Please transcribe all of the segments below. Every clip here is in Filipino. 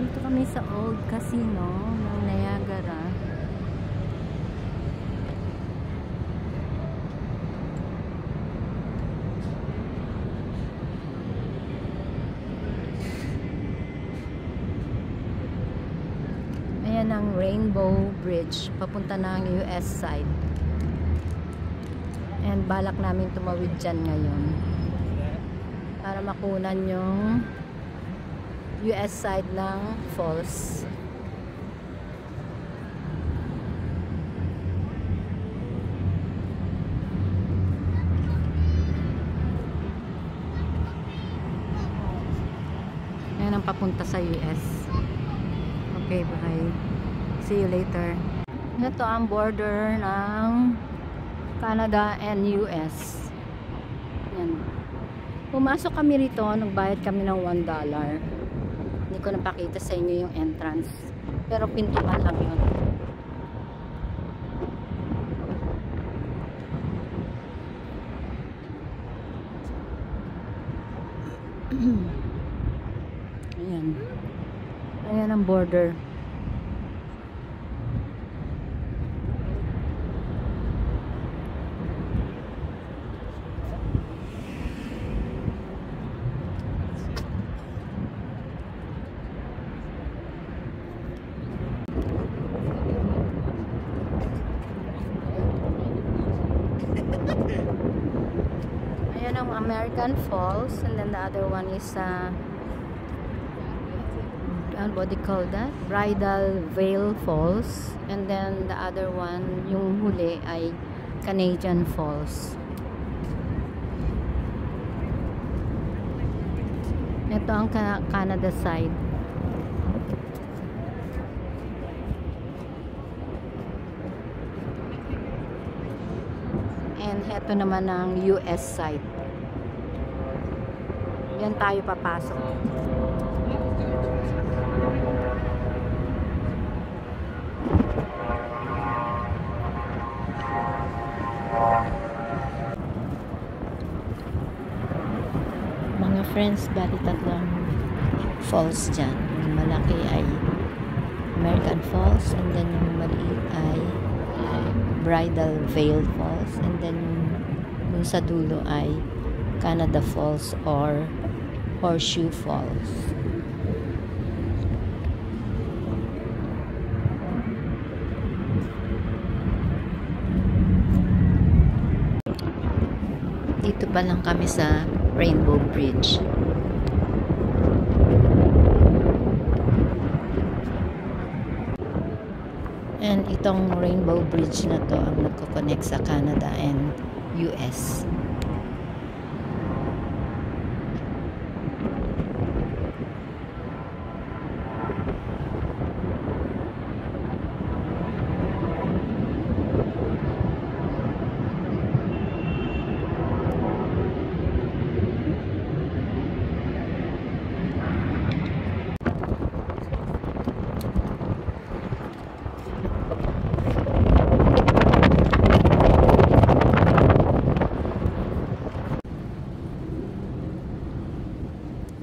Dito kami sa Old Casino ng Niagara. Ayan ang Rainbow Bridge papunta ng US side. And balak namin tumawid dyan ngayon para makunan yung US side ng falls. Ayan ang papunta sa US. Okay, bye. See you later. Ito ang border ng Canada and US. Yan. Pumasok kami rito, nagbayad kami ng $1. Hindi ko napakita sa inyo yung entrance. Pero pintuan lang yun. Ayan. Ayan ang border. Ayan ang American Falls, and then the other one is what do you call that? Bridal Veil Falls, and then the other one, yung huli ay Canadian Falls. Ito ang Canada side. And ito naman ang US side. Yan tayo papasok. Mga friends, bali tatlong falls dyan. Yung malaki ay American Falls, and then yung maliit ay Bridal Veil Falls, and then yung sa dulo ay Canada Falls or Horseshoe Falls. Dito pa lang kami sa Rainbow Bridge. And itong Rainbow Bridge na to ang nagko-connect sa Canada and US.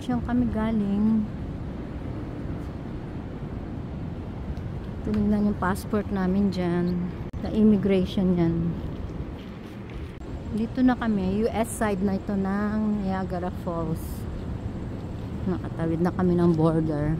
Saan kami galing? Tinignan yung passport namin dyan. Sa immigration yan. Dito na kami. US side na ito ng Niagara Falls. Nakatawid na kami ng border.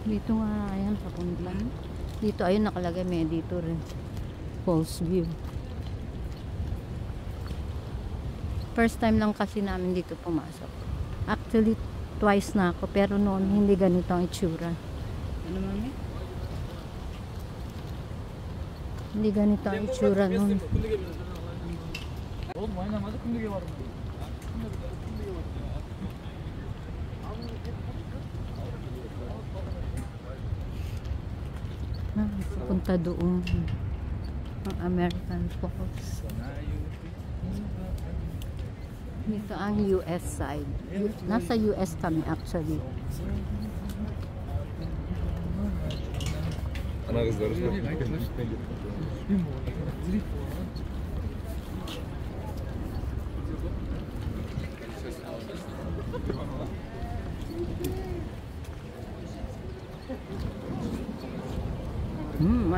Dito nga, ayan, papunta. Dito, ayun, nakalagay, may dito rin. Falls view. First time lang kasi namin dito pumasok. Actually, twice na ako, pero noon, hindi ganito ang itsura. Ano mami? Hindi ganito ang itsura nun. Punta doon ang American Falls. Dito ang US side. Nasa US kami actually.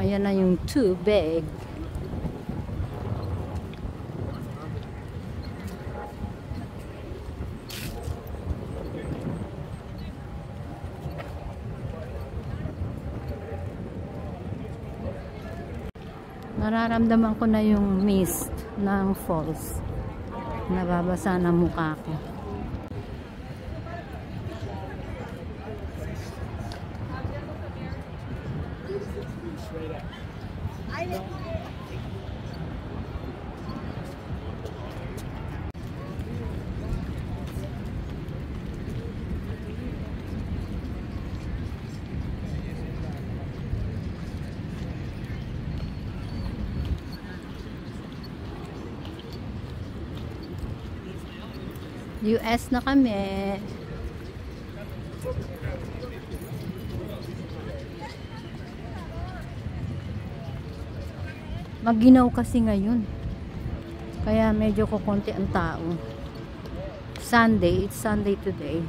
Ayan na yung tubig. Nararamdaman ko na yung mist ng falls. Nababasa na mukha ko. US na kami. Maginaw kasi ngayon. Kaya medyo kukunti ang tao. Sunday, it's Sunday today.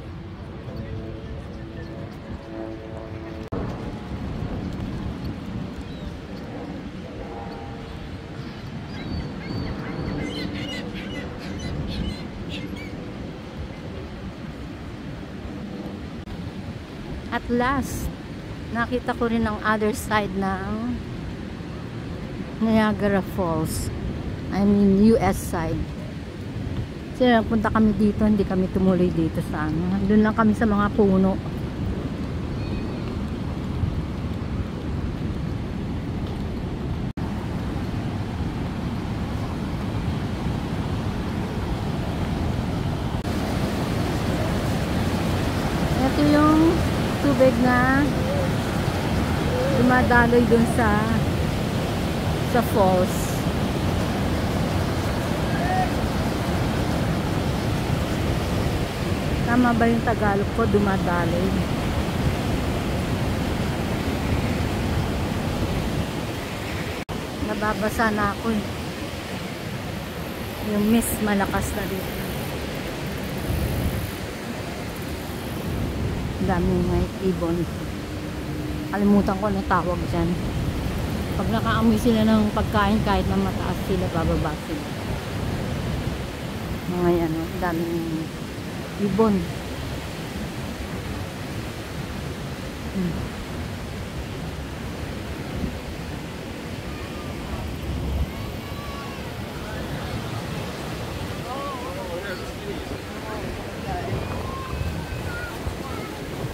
At last, nakita ko rin ang other side ng Niagara Falls. I mean, US side. Kasi nagpunta kami dito, hindi kami tumuloy dito sa ano. Doon lang kami sa mga puno. Ito yung tubig na dumadaloy dun sa falls. Tama ba yung Tagalog ko? Dumadaloy. Nababasa na ako eh. Yung mist malakas na dito. Daming may ibon. Kalimutan ko na tawag dyan. Pag nakaamoy sila ng pagkain, kahit na mataas sila, bababa sila. Mga yan, daming ibon.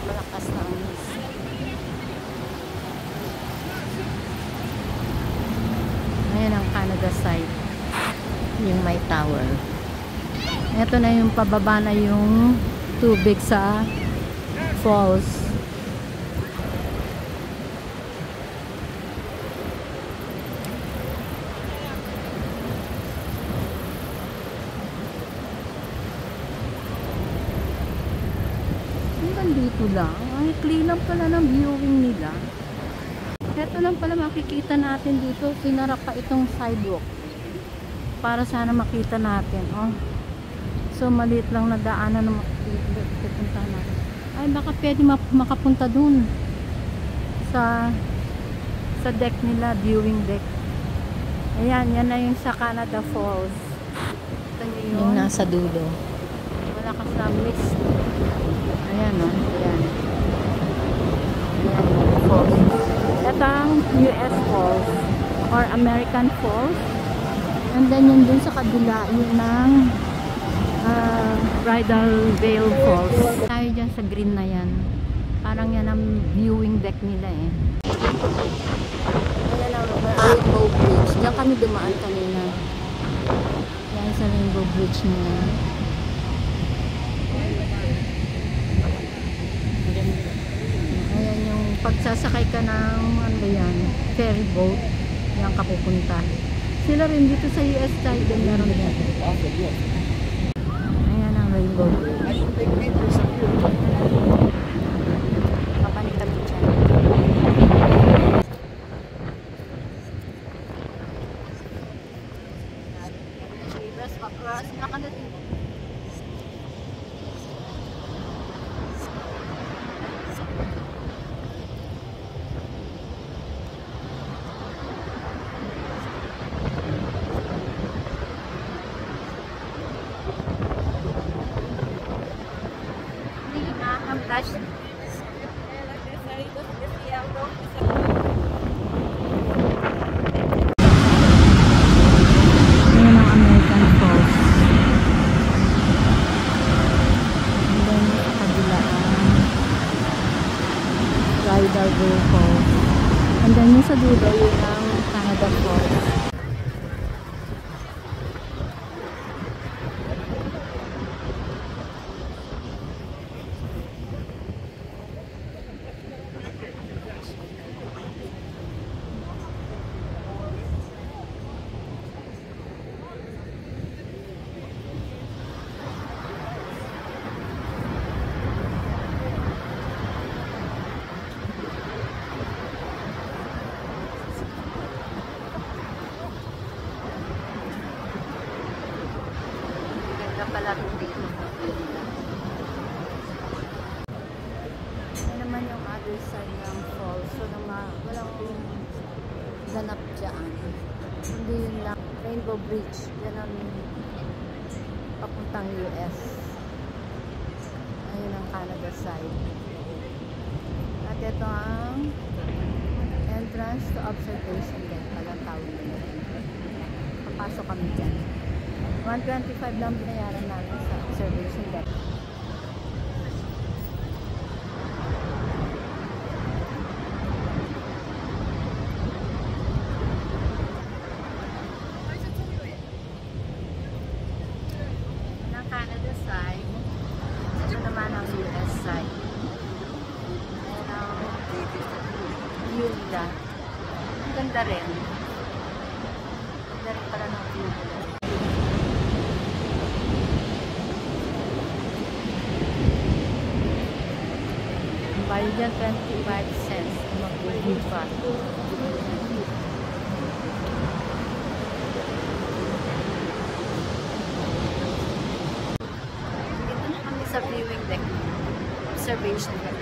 Malakas na ang mist. Ayan ang Canada side, yung may tower. Ito na yung pababa na yung tubig sa falls. Hanggang dito lang. Ang clean lang pala ng viewing nila. Ito lang pala makikita natin dito. Sinara pa itong sidewalk para sana makita natin. Oh. So maliit lang na daanan na makipunta natin. Ay baka pwede makapunta dun sa deck nila, viewing deck. Ayan, yan na yung sa Canada Falls. Ito nyo yung nasa dulo. Malakas na mist. Ayan o, ayan. Ayan yung falls. Ito ang US Falls or American Falls. And then yun dun sa kabila yun ng Bridal Veil Falls. Tayo dyan sa green na yan. Parang yan ang viewing deck nila eh. Ayan ang Rainbow Bridge. Diyan kami dumaan kanina. Yan sa Rainbow Bridge nila. Ayan yung pagsasakay ka ng ano ba yan, ferry boat. Yan ka pupunta. Sila rin dito sa US side din meron yan. Ayan ang Rainbow Bridge. Kapanik kami dyan. Chivas, across. Nakanatin. Flash. Ayan ang American Falls. And then sa kabila Ryderville Falls. And then yung sa dulo yun ang Canada Falls. Pala dito. Yan naman yung other side ng falls. So walang ganap dyan. Hindi yun lang. Rainbow Bridge. Yan ang papuntang US. Ayun ang Canada side. At ito ang entrance to observation deck. Palang tawag nila. Papasok kami dyan. 125 lang binayaran namin sa observation deck. Ng Canada side, ito naman ang US side. Ayan ang view nila. Ang ganda rin. Ganda rin pala ng view nila. Bayad dyan 25 cents. Mag-review pa. Dito na kami sa viewing deck. Observation deck.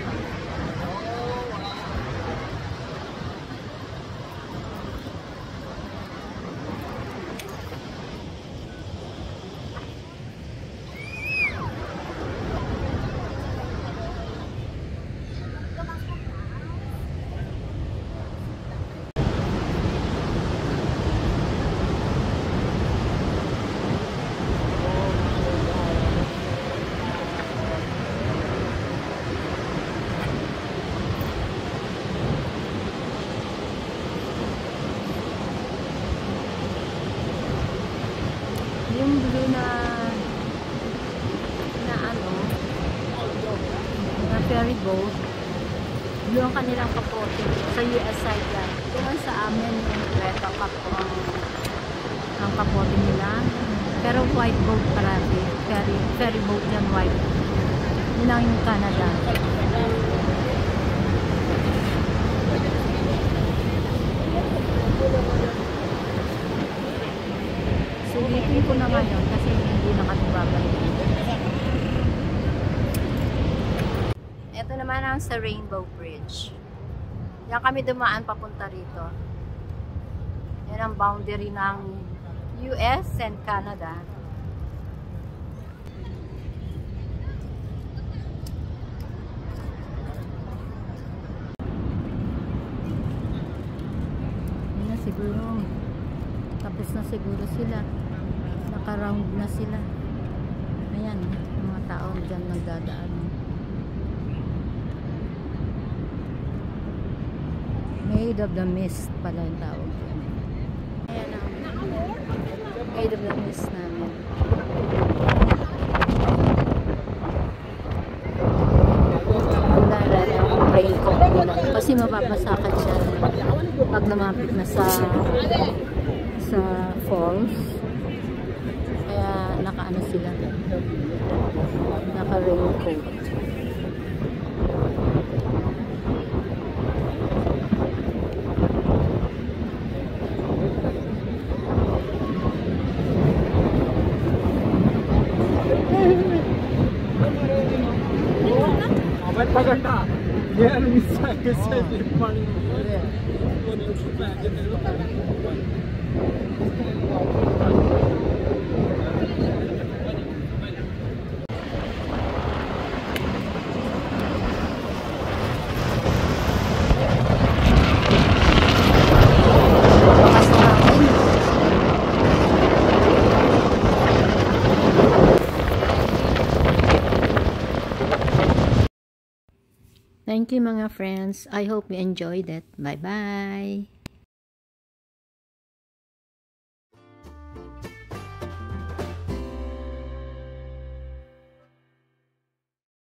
Yung blue na ferry boat, blue ang kanilang kapote sa US side yan. Doon sa amin yung red ang kapote nila, pero white boat parati, ferry boat yan, white. Yun ang yung Canada. Sulitin ko na ngayon kasi hindi na kami babalik. Ito naman ang sa Rainbow Bridge. Yan kami dumaan papunta rito. Yan ang boundary ng US and Canada. Yan na siguro. Tapos na siguro sila. Naka-round na sila. Ayan, mga tao dyan nagdadaan. Maid of the Mist pala yung tawag doon. Ayan ang Maid of the Mist namin. Raincoat nila. Kasi mapapasakad siya pag lumapit na sa falls. Kaya naka-ano sila. Naka-raincoat. Paganda. Yan ang isa kasi paling Thank you mga friends. I hope you enjoyed it. Bye-bye.